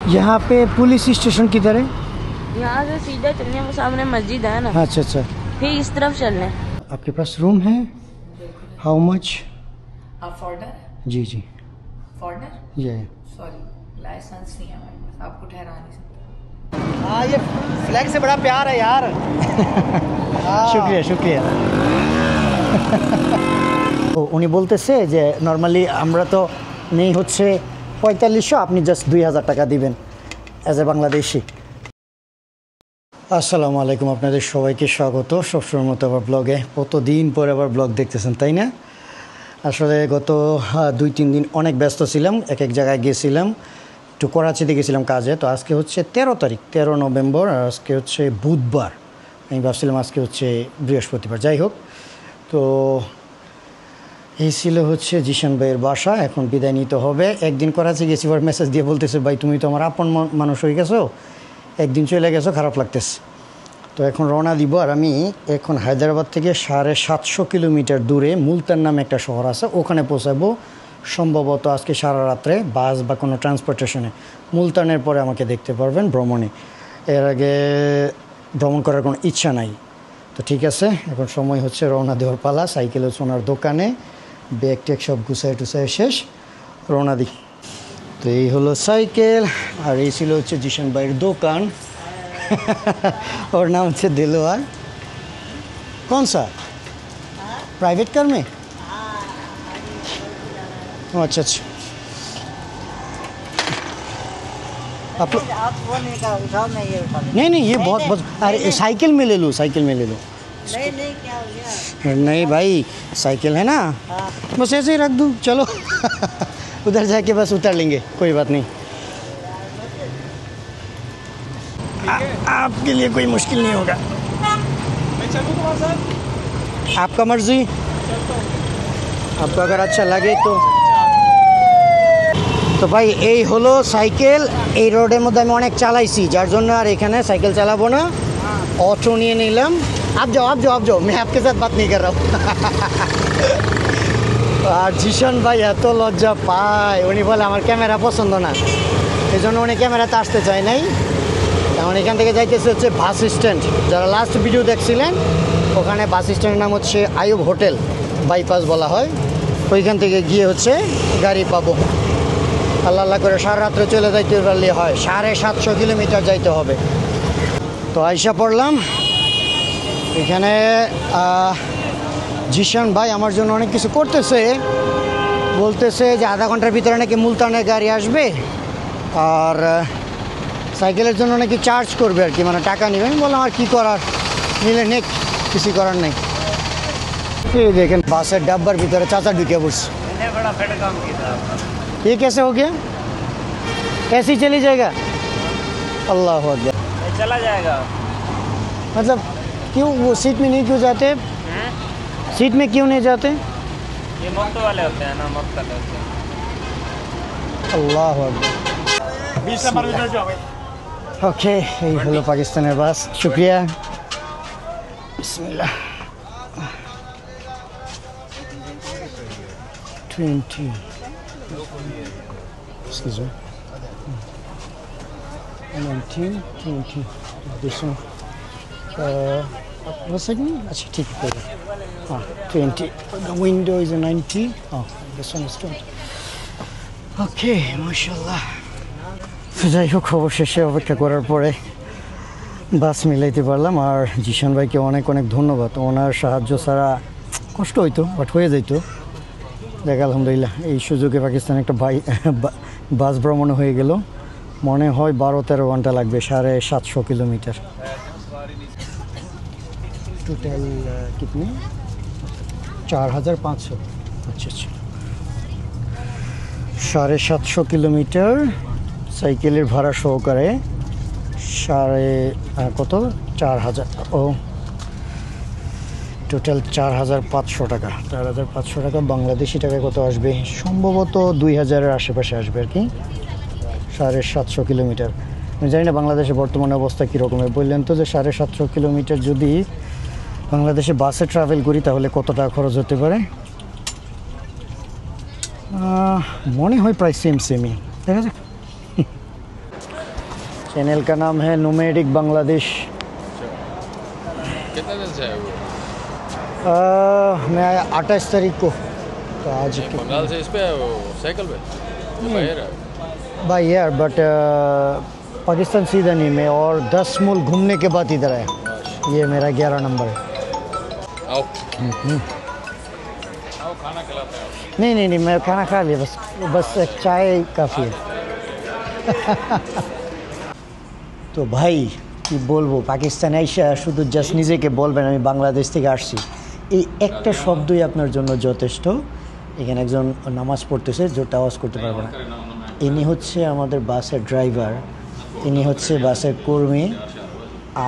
यहाँ पे police station किधर है? यहाँ से सीधा चलने वो सामने मस्जिद है ना। अच्छा अच्छा, फिर इस तरफ चलने। आपके पास रूम है? How much? आप फॉरनर? जी जी फॉरनर? ये सॉरी, लाइसेंस नहीं है हमारे पास, आपको ठहरा नहीं सकते। हाँ, ये फ्लैग से बड़ा प्यार है यार। শুক্রিয়া শুক্রিয়া। উনি বলতেছে যে নর্মালি আমরা তো নেই হচ্ছে 4500, আপনি জাস্ট 2000 টাকা দিবেন অ্যাজ এ বাংলাদেশি। আসসালামু আলাইকুম, আপনাদের সবাইকে স্বাগত সবসময় মতো আবার ব্লগে। কতদিন পরে আবার ব্লগ দেখতেছেন তাই না? আসলে গত 2-3 দিন অনেক ব্যস্ত ছিলাম, এক জায়গায় গিয়েছিলাম, একটু করাচিতে গেছিলাম কাজে। তো আজকে হচ্ছে 13 তারিখ, 13 নভেম্বর, আর আজকে হচ্ছে বুধবার। আমি ভাবছিলাম আজকে হচ্ছে বৃহস্পতিবার। যাই হোক, তো এই ছিল হচ্ছে জিশান ভাইয়ের বাসা। এখন বিদায় নিতে হবে। একদিন করাচি গেছি, এবার মেসেজ দিয়ে বলতেছে, ভাই তুমি তো আমার আপন মানুষ হয়ে গেছো, একদিন চলে গেছো, খারাপ লাগতেছে। তো এখন রওনা দিব। আর আমি এখন হায়দ্রাবাদ থেকে 750 কিলোমিটার দূরে মুলতান নামে একটা শহর আছে, ওখানে পৌঁছাবো সম্ভবত আজকে সারা রাত্রে, বাস বা কোনো ট্রান্সপোর্টেশনে। মুলতানের পরে আমাকে দেখতে পারবেন ভ্রমণে। এর আগে ভ্রমণ করার কোনো ইচ্ছা নাই। তো ঠিক আছে, এখন সময় হচ্ছে রওনা দেওয়ার পালা। সাইকেল হচ্ছে ওনার দোকানে, ব্যাগ ট্যাগ সব গুছায় টুছায় শেষ, রওনা দিই। তো এই হলো সাইকেল, আর এই ছিল হচ্ছে জিশান ভাইয়ের দোকান। ওর नाम হচ্ছে दिलवार। कौन सा प्राइवेट कार में? अच्छा अच्छा, आप फोन उठाओ, मैं ये उठा लूँ। नहीं ये बहुत अरे साइकिल में ले लो, साइकिल में ले लो। नहीं क्या हो गया? नहीं भाई, साइकिल है ना, बस ऐसे ही रख दूँ, चलो। उधर जाके बस उतर लेंगे, कोई बात नहीं। आपके लिए कोई मुश्किल नहीं होगा। मैं चलूँ तुम्हारे साथ? आपका मर्जी, आपको अगर अच्छा लगे तो। তো ভাই এই হলো সাইকেল। এই রোডের মধ্যে আমি অনেক চালাইছি, যার জন্য আর এখানে সাইকেল চালাবো না, অটো নিয়ে নিলাম। आप जाओ, मैं आपके साथ बात नहीं कर रहा हूँ। আর জিশান ভাই এত লজ্জা পায়, উনি বলে আমার ক্যামেরা পছন্দ না, এই জন্য উনি ক্যামেরাতে আসতে চায় নাই। কারণ এখান থেকে যাইতেছে হচ্ছে বাস স্ট্যান্ড। যারা লাস্ট ভিডিও দেখছিলেন, ওখানে বাস স্ট্যান্ডের নাম হচ্ছে আয়ুব হোটেল, বাইপাস বলা হয়। ওইখান থেকে গিয়ে হচ্ছে গাড়ি পাবো। আল্লাহ করে সারা রাত্রে চলে যাইতে পারলে হয়, 750 কিলোমিটার যাইতে হবে। তো আইসা পড়লাম এখানে। জিশান ভাই আমার জন্য অনেক কিছু করতেছে, বলতেছে যে আধা ঘন্টার ভিতরে নাকি মুলতানের গাড়ি আসবে, আর সাইকেলের জন্য নাকি চার্জ করবে আর কি, মানে টাকা নেবে। আমি বললাম আর কী করার, নিলে নেক, কিছু করার নেই। এই দেখেন বাসের ডাব্বার ভিতরে চাচা ঢুকে পড়ছে। ये कैसे हो गया? ऐसे ही चली जाएगा? अल्लाह अकबर, चला जाएगा। मतलब क्यों वो सीट में नहीं क्यों जाते? सीट में क्यों नहीं जाते? ये मुफ्त वाले होते हैं ना, मुफ्त वाले होते हैं। अल्लाह अकबर। 20 नंबर उधर जाओ। ओके, এই হলো পাকিস্তানের বাস। শুক্রিয়া, বিসমিল্লাহ। 20, excuse me, 19, 20, this one, what's that mean? अच्छा ठीक है, हाँ 20, the window is a 90, oh this one is 20, okay, mashallah. যাই হোক, অবশেষে অপেক্ষা করার পরে বাস মিলাইতে পারলাম। আর জিশান ভাইকে অনেক অনেক ধন্যবাদ, ওনার সাহায্য ছাড়া কষ্ট হইতো, বাট হয়ে যাইতো। দেখ আলহামদুলিল্লাহ, এই সুযোগে পাকিস্তানে একটা বাস ভ্রমণ হয়ে গেল। মনে হয় 12-13 ঘন্টা লাগবে, 750 কিলোমিটার। টোটাল কিতনি? 4500। আচ্ছা আচ্ছা, 750 কিলোমিটার সাইকেলের ভাড়া সহকারে কত 4000, ও টোটাল 4500 টাকা। 4500 টাকা বাংলাদেশি টাকায় কত আসবে? সম্ভবত 2000-এর আশেপাশে আসবে আর কি। 750 কিলোমিটার। আমি জানি না বাংলাদেশে বর্তমানে অবস্থা কীরকমের। বললেন তো যে 750 কিলোমিটার যদি বাংলাদেশে বাসে ট্রাভেল করি তাহলে কত টাকা খরচ হতে পারে? মনে হয় প্রায় সেমই, দেখা যাক। चैनल का नाम है नोमैडिक बांग्लादेश। कितने दिन से है वो? मैं आया 28 तारीख को, तो आज बंगाल से इस पे है वो साइकिल पे? बाहर है? बाई एयर, बट पाकिस्तान सीधा नहीं, मैं और 10 मुल्क घूमने के बाद इधर आया। ये मेरा 11 नंबर है। आओ आओ खाना खिलाते हैं। नहीं नहीं नहीं, मैं खाना खा लिया, बस एक चाय काफ़ी है। তো ভাই কি বলবো, পাকিস্তানে আইসা শুধু জাস্ট নিজেকে বলবেন আমি বাংলাদেশ থেকে আসছি, এই একটা শব্দই আপনার জন্য যথেষ্ট। এখানে একজন নামাজ পড়তেছে, জোরটা আওয়াজ করতে পারবো না। ইনি হচ্ছে আমাদের বাসের ড্রাইভার, ইনি হচ্ছে বাসের কর্মী।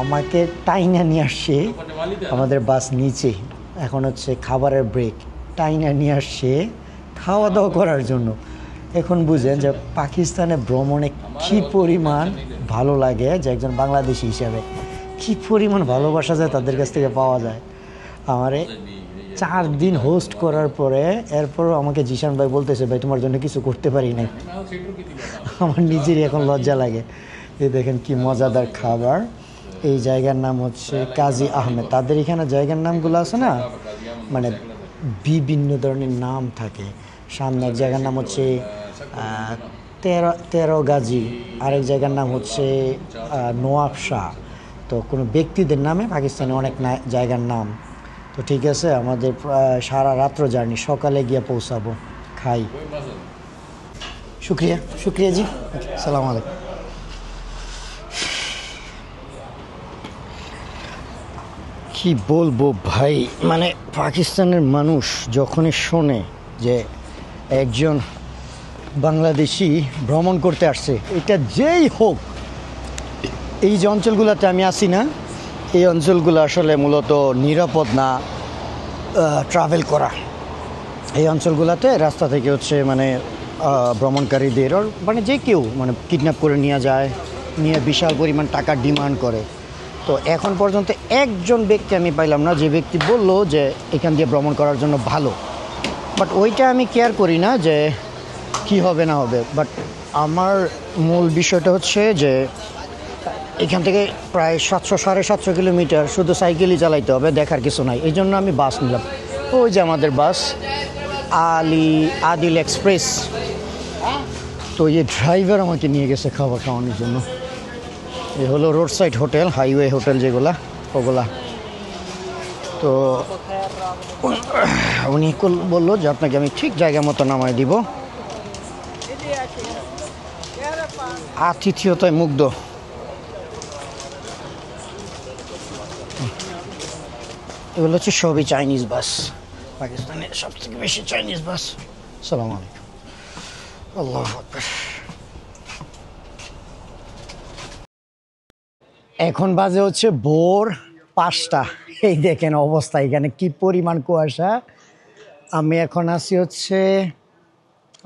আমাকে টাইনা নিয়ে আসছে আমাদের বাস নিচে, এখন হচ্ছে খাবারের ব্রেক, টাইনা নিয়ে আসছে খাওয়া দাওয়া করার জন্য। এখন বুঝেন যে পাকিস্তানে ভ্রমণে কী পরিমাণ ভালো লাগে, যে একজন বাংলাদেশি হিসাবে কী পরিমাণ ভালোবাসা যায় তাদের কাছ থেকে পাওয়া যায়। আমারে 4 দিন হোস্ট করার পরে এরপরও আমাকে জিশান ভাই বলতেছে, ভাই তোমার জন্য কিছু করতে পারি নাই। আমার নিজেরই এখন লজ্জা লাগে। এই দেখেন কি মজাদার খাবার। এই জায়গার নাম হচ্ছে কাজী আহমেদ। তাদের এখানে জায়গার নামগুলো আছে না, মানে বিভিন্ন ধরনের নাম থাকে। সামনে এক জায়গার নাম হচ্ছে তেরো গাজী, আরেক জায়গার নাম হচ্ছে নওয়াব শাহ। তো কোনো ব্যক্তিদের নামে পাকিস্তানে অনেক জায়গার নাম। তো ঠিক আছে, আমাদের সারা রাত্র জার্নি, সকালে গিয়ে পৌঁছাবো। খাই। শুক্রিয়া শুক্রিয়া জি, সালাম আলাইকুম। কি বলবো ভাই, মানে পাকিস্তানের মানুষ যখনই শোনে যে একজন বাংলাদেশি ভ্রমণ করতে আসছে, এটা যেই হোক, এই যে অঞ্চলগুলোতে আমি আসি না, এই অঞ্চলগুলো আসলে মূলত নিরাপদ না ট্রাভেল করা। এই অঞ্চলগুলোতে রাস্তা থেকে হচ্ছে মানে ভ্রমণকারীদের মানে যে কেউ মানে কিডন্যাপ করে নিয়ে যায়, নিয়ে বিশাল পরিমাণ টাকা ডিমান্ড করে। তো এখন পর্যন্ত একজন ব্যক্তি আমি পাইলাম না যে ব্যক্তি বলল যে এখান দিয়ে ভ্রমণ করার জন্য ভালো। বাট ওইটা আমি কেয়ার করি না যে কি হবে না হবে। বাট আমার মূল বিষয়টা হচ্ছে যে এখান থেকে প্রায় 700-750 কিলোমিটার শুধু সাইকেলই চালাইতে হবে, দেখার কিছু নাই। এই জন্য আমি বাস নিলাম। ওই যে আমাদের বাস আদিল এক্সপ্রেস। তো এই ড্রাইভার আমাকে নিয়ে গেছে খাবার খাওয়ানোর জন্য। এ হলো road side hotel, highway hotel যেগুলা, ওগুলা। তো উনি বললো যে আপনাকে আমি ঠিক জায়গা মতো নামায় দিব। আতিথেয়তায় মুগ্ধ। এগুলো হচ্ছে সবই চাইনিজ বাস, পাকিস্তানে সবথেকে বেশি চাইনিজ বাস। আসসালামু আলাইকুম। আল্লাহু আকবার। এখন বাজে হচ্ছে ভোর 5টা। এই দেখেন অবস্থা, এখানে কি পরিমাণ কুয়াশা। আমি এখন আছি হচ্ছে,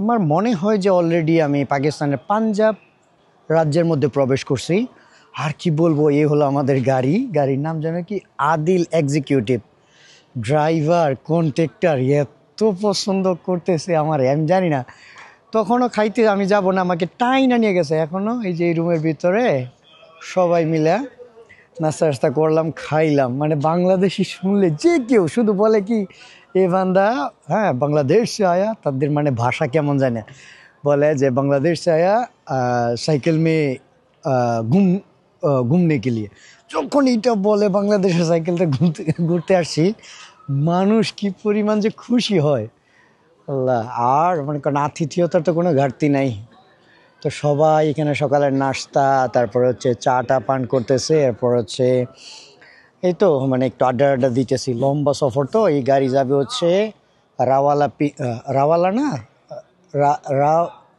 আমার মনে হয় যে অলরেডি আমি পাকিস্তানের পাঞ্জাব রাজ্যের মধ্যে প্রবেশ করছি। আর কি বলবো, এই হলো আমাদের গাড়ি। গাড়ির নাম জানো কি? আদিল এক্সিকিউটিভ। ড্রাইভার কন্ট্রাক্টর এত পছন্দ করতেছে আমার, আমি জানি না। তখনও খাইতে আমি যাব না, আমাকে টাইনা নিয়ে গেছে। এখনও এই যে এই রুমের ভিতরে সবাই মিলে নাস্তা টাস্তা করলাম, খাইলাম। মানে বাংলাদেশি শুনলে যে কেউ শুধু বলে কি এ বান্দা হ্যাঁ বাংলাদেশ সে আয়া, তাদের মানে ভাষা কেমন জানে, বলে যে বাংলাদেশ সে আয়া সাইকেল মে ঘুমনে কে লিয়ে। যখন এইটা বলে বাংলাদেশের সাইকেলটা ঘুরতে আসছি, মানুষ কি পরিমাণ যে খুশি হয় আল্লাহ। আর মানে কারণ আতিথেয়তার তো কোনো ঘাটতি নাই। তো সবাই এখানে সকালের নাস্তা, তারপর হচ্ছে চাটা পান করতেছে, এরপর হচ্ছে এই তো মানে একটু আড্ডা দিতেছি। লম্বা সফর তো, এই গাড়ি যাবে হচ্ছে রাওয়ালা না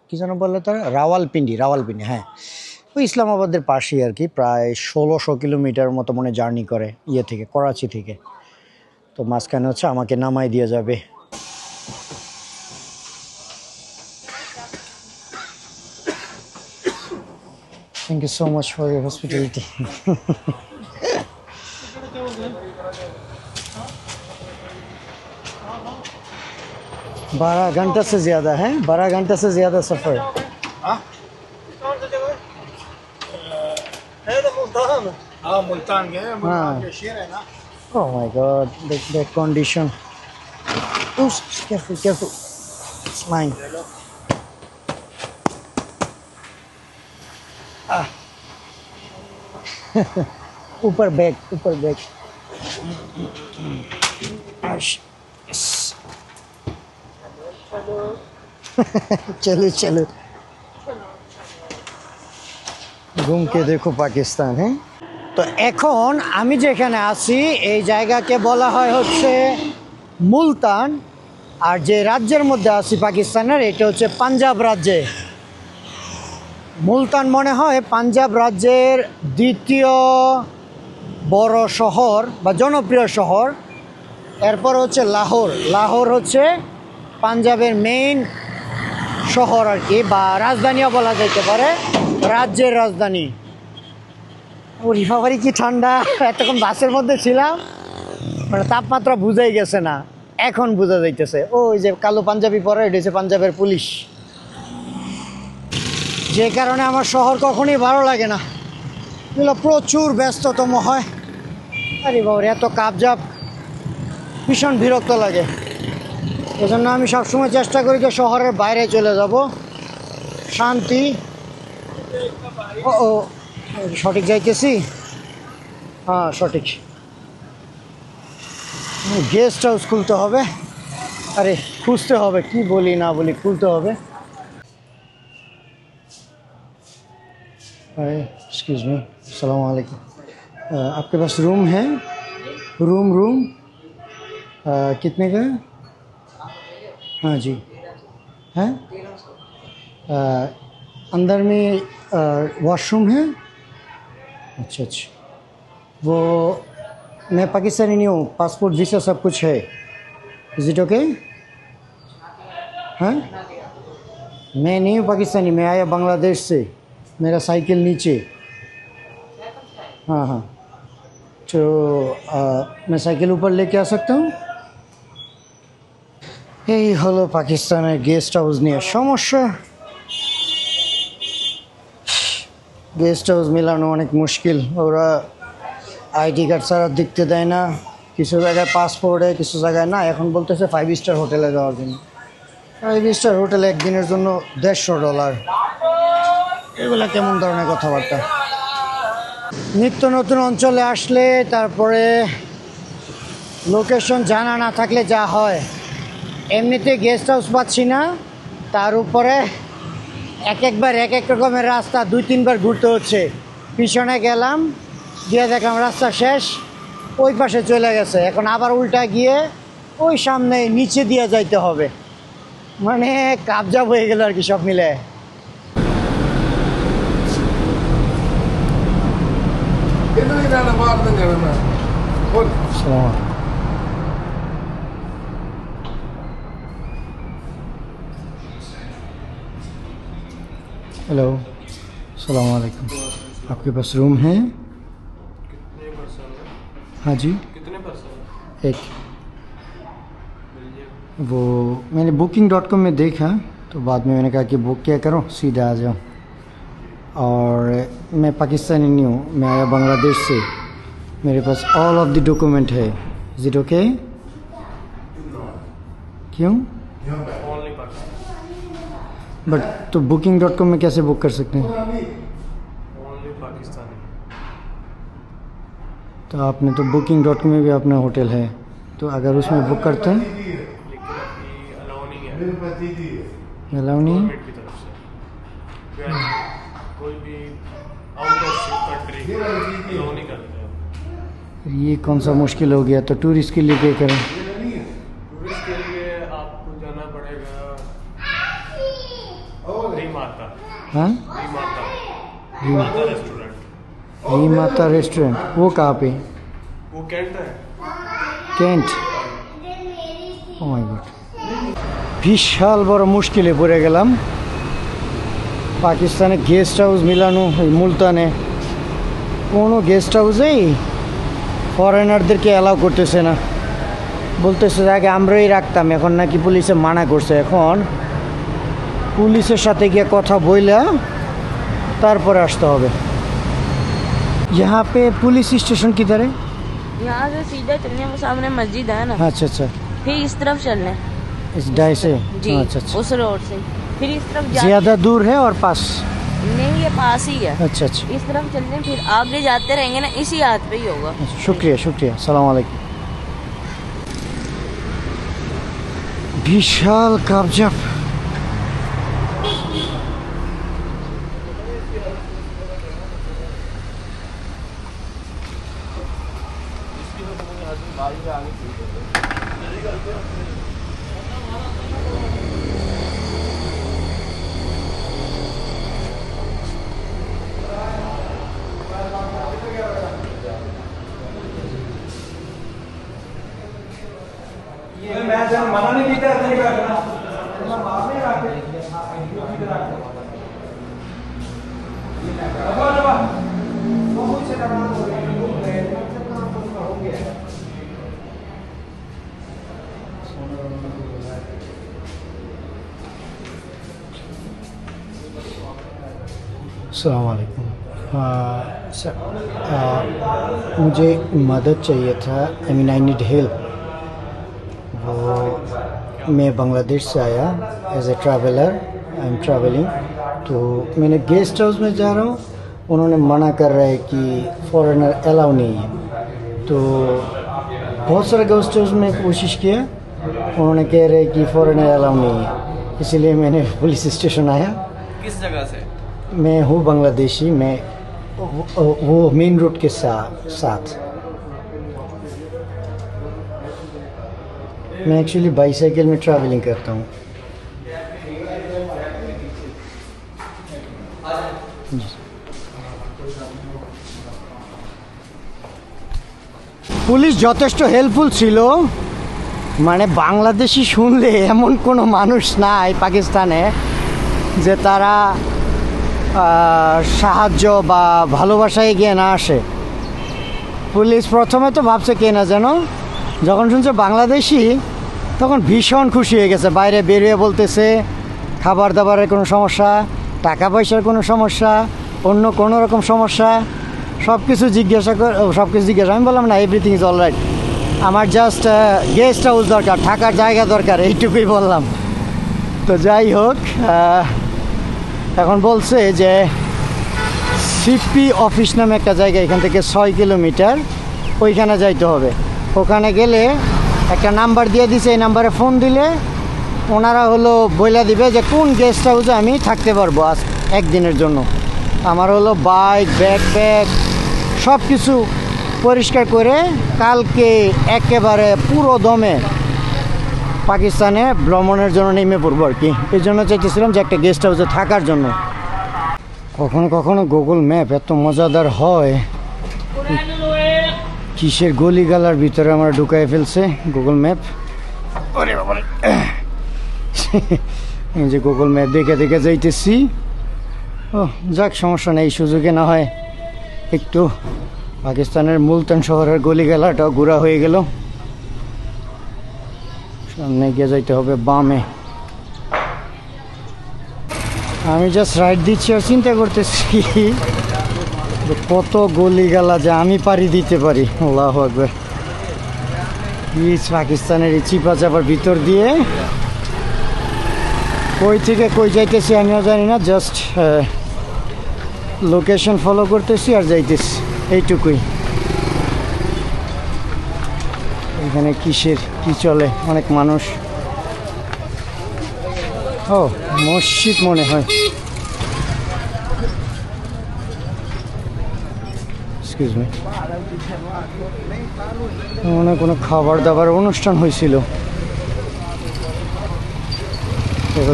কি যেন বললো তারা, রাওয়ালপিন্ডি। হ্যাঁ, ওই ইসলামাবাদের পাশেই আর কি। প্রায় 1600 কিলোমিটার মতো মনে জার্নি করে ইয়ে থেকে, করাচি থেকে। তো মাঝখানে হচ্ছে আমাকে নামাই দিয়ে যাবে। Thank you so much for your hospitality. 12 घंटा से ज़्यादा है, 12 घंटा से ज़्यादा सफ़र। हाँ मुल्तान के हाँ। के शेर है ना Oh my God, the condition. Oops, careful, careful. It's mine. Ah. ऊपर बैग, ऊपर बैग. Yes. चलो चलो ঘুম কে দেখো পাকিস্তান হ্যাঁ তো এখন আমি যেখানে আছি এই জায়গাকে বলা হয় হচ্ছে মুলতান আর যে রাজ্যের মধ্যে আছি পাকিস্তানের এটা হচ্ছে পাঞ্জাব রাজ্যে মুলতান মনে হয় পাঞ্জাব রাজ্যের দ্বিতীয় বড় শহর বা জনপ্রিয় শহর এরপর হচ্ছে লাহোর লাহোর হচ্ছে পাঞ্জাবের মেইন শহর আর কি বা রাজধানীও বলা যেতে পারে রাজ্যের রাজধানী ও রিফাবারি কি ঠান্ডা এতক্ষণ বাসের মধ্যে ছিলাম মানে তাপমাত্রা বুঝাই গেছে না এখন বোঝা যাইতেছে ওই যে কালো পাঞ্জাবি পরে এটা হচ্ছে পাঞ্জাবের পুলিশ যে কারণে আমার শহর কখনই ভালো লাগে না এগুলো প্রচুর ব্যস্ততম হয় আরে বাবা এত কাপজাপ ভীষণ বিরক্ত লাগে এজন্য আমি সবসময় চেষ্টা করি যে শহরের বাইরে চলে যাব শান্তি ও ও সঠিক যাইতেছি হ্যাঁ সঠিক গেস্ট হাউস খুলতে হবে আরে খুঁজতে হবে কি বলি না বলি খুলতে হবে एक्सक्यूज मी अस्सलाम वालेकुम आपके पास रूम है रूम कितने का हाँ जी है अंदर में वॉशरूम है अच्छा वो मैं पाकिस्तानी नहीं हूँ पासपोर्ट वीज़ा सब कुछ है इज़ इट ओके हाँ मैं नहीं हूँ पाकिस्तानी मैं आया बांग्लादेश से मेरा साइकिल नीचे हाँ हाँ तो मैं साइकिल ऊपर लेके आ सकता हूँ এই হলো পাকিস্তানের গেস্ট হাউস নিয়ে সমস্যা গেস্ট হাউস মেলানো অনেক মুশকিল ওরা আইডি কার্ড ছাড়া দেখতে দেয় না কিছু জায়গায় পাসপোর্টে কিছু জায়গায় না এখন বলতেছে 5 স্টার হোটেলে যাওয়ার জন্য 5 স্টার হোটেলে একদিনের জন্য $150 এগুলা কেমন ধরনের কথাবার্তা নিত্য নতুন অঞ্চলে আসলে তারপরে লোকেশন জানা না থাকলে যা হয় এমনিতে গেস্ট হাউস পাচ্ছি না তার উপরে একবার এক রকমের রাস্তা 2-3 বার ঘুরতে হচ্ছে পিছনে গেলাম গিয়ে দেখলাম রাস্তা শেষ ওই পাশে চলে গেছে এখন আবার উল্টা গিয়ে ওই সামনে নিচে দিয়ে যাইতে হবে মানে কাবজাব হয়ে গেল আর কি সব মিলে हेलो अस्सलाम वालेकुम आपके पास रूम है हाँ जी कितने पर्सन एक वो मैंने booking.com में देखा तो बाद में मैंने कहा कि बुक क्या करो सीधा आ जाओ और मैं पाकिस्तानी नहीं हूँ मैं आया बांग्लादेश से मेरे पास ऑल ऑफ द डॉक्यूमेंट है इज इट ओके क्यों ओनली पाकिस्तान बट तो booking.com में कैसे बुक कर सकते हैं ओनली पाकिस्तानी तो आपने तो booking.com में भी अपना होटल है तो अगर उसमें बुक करते हैं लेकिन अभी अलाउ नहीं है अलाउ नहीं है? गवर्नमेंट की तरफ से कोई भी आउट ऑफ कंट्री अलाउ नहीं करते हैं ये कौन सा मुश्किल हो गया तो टूरिस्ट के लिए क्या करें टूरिस्ट के लिए आपको जाना पड़ेगा माता हाँ माता रेस्टोरेंट री माता रेस्टोरेंट वो कहाँ पे वो कैंट है কেন্ট ও মাই গড বিশাল বড় মুশকিলে পড়ে গেলাম পাকিস্তানে গেস্ট হাউস মিলানো এই মুলতানে কোনো গেস্ট হাউসেই ফরেনারদেরকে অ্যালাউ করতেছে না বলতেছে আগে আমরাই রাখতাম এখন নাকি পুলিশে মানা করছে এখন পুলিশের সাথে গিয়ে কথা বইলা তারপরে আসতে হবে यहाँ पे पुलिस स्टेशन किधर है? यहाँ से सीधा चलने वो सामने मस्जिद है ना, अच्छा अच्छा, फिर इस तरफ चलने। इस डाई से। जी अच्छा अच्छा, उस रोड से फिर इस तरफ ज़्यादा दूर है और पास? नहीं, ये पास ही है। अच्छा अच्छा, इस तरफ चलने फिर आगे जाते रहेंगे ना, इसी हाथ पे ही होगा। अच्छा, शुक्रिया शुक्रिया, सलाम वालेकुम। विशाल कब्जा। अस्सलाम वालेकुम। सर, मुझे मदद चाहिए था। I mean I need help. वो मैं बांग्लादेश से आया as a traveller, I am travelling. तो मैंने गेस्ट हाउस में जा रहा हूँ, उन्होंने मना कर रहा है कि फॉरेनर अलाउ नहीं है। तो बहुत सारे गेस्ट हाउस में कोशिश किया, उन्होंने कह रहे कि फॉरेनर अलाउ नहीं है, इसीलिए मैंने पुलिस स्टेशन आया। किस जगह से? मैं हूँ बांग्लादेशी। मैं वो मेन रोड के साथ। मैं एक्चुअली बाईसाइकिल में ट्रैवलिंग करता हूँ। পুলিশ যথেষ্ট হেল্পফুল ছিল। মানে বাংলাদেশি শুনলে এমন কোনো মানুষ নাই পাকিস্তানে যে তারা সাহায্য বা ভালোবাসায় এগিয়ে না আসে। পুলিশ প্রথমে তো ভাবছে কে না যেন, যখন শুনছে বাংলাদেশি তখন ভীষণ খুশি হয়ে গেছে। বাইরে বেরিয়ে বলতেছে খাবার দাবারের কোনো সমস্যা, টাকা পয়সার কোনো সমস্যা, অন্য কোনো রকম সমস্যা, সব কিছু জিজ্ঞাসা আমি বললাম না, এভরিথিং ইজ অল রাইট, আমার জাস্ট গেস্ট হাউস দরকার, থাকার জায়গা দরকার, এইটুকুই বললাম। তো যাই হোক, এখন বলছে যে সিপি অফিস নামে একটা জায়গা, এখান থেকে 6 কিলোমিটার, ওইখানে যাইতে হবে। ওখানে গেলে একটা নাম্বার দিয়ে দিছে, এই নাম্বারে ফোন দিলে ওনারা হলো বইলা দিবে যে কোন গেস্ট হাউসে আমি থাকতে পারবো আজ একদিনের জন্য। আমার হলো বাইক, ব্যাকপ্যাক সব কিছু পরিষ্কার করে কালকে একেবারে পুরো দমে পাকিস্তানে ভ্রমণের জন্য নেমে পড়বো আর কি। এই জন্য চাইতেছিলাম যে একটা গেস্ট হাউসে থাকার জন্য। কখনো কখনো গুগল ম্যাপ এত মজাদার হয়, কিসের গলিগালার ভিতরে আমরা ঢুকাই ফেলছে গুগল ম্যাপ। এই যে গুগল ম্যাপ দেখে দেখে যাইতেছি। ও যাক, সমস্যা নেই, সুযোগে না হয় একটু পাকিস্তানের মুলতান শহরের গলিগালাটাও ঘোরা হয়ে গেল। সামনে গিয়ে যাইতে হবে বামে। আমি জাস্ট রাইট দিচ্ছি আর চিন্তা করতেছি কত গলিগালা যে আমি পারি দিতে পারি। আল্লাহু আকবার। এই পাকিস্তানের এই চিপা চাপার ভিতর দিয়ে কই থেকে কই যাইতেছি আমিও জানি না, জাস্ট লোকেশন ফলো করতেছি আর যাইতেছি, এইটুকুই। এখানে কিসের কি চলে, অনেক মানুষ। ও মসজিদ মনে হয়। এক্সকিউজ মি, মনে কোনো খাবার দাবার অনুষ্ঠান হয়েছিল। দেখো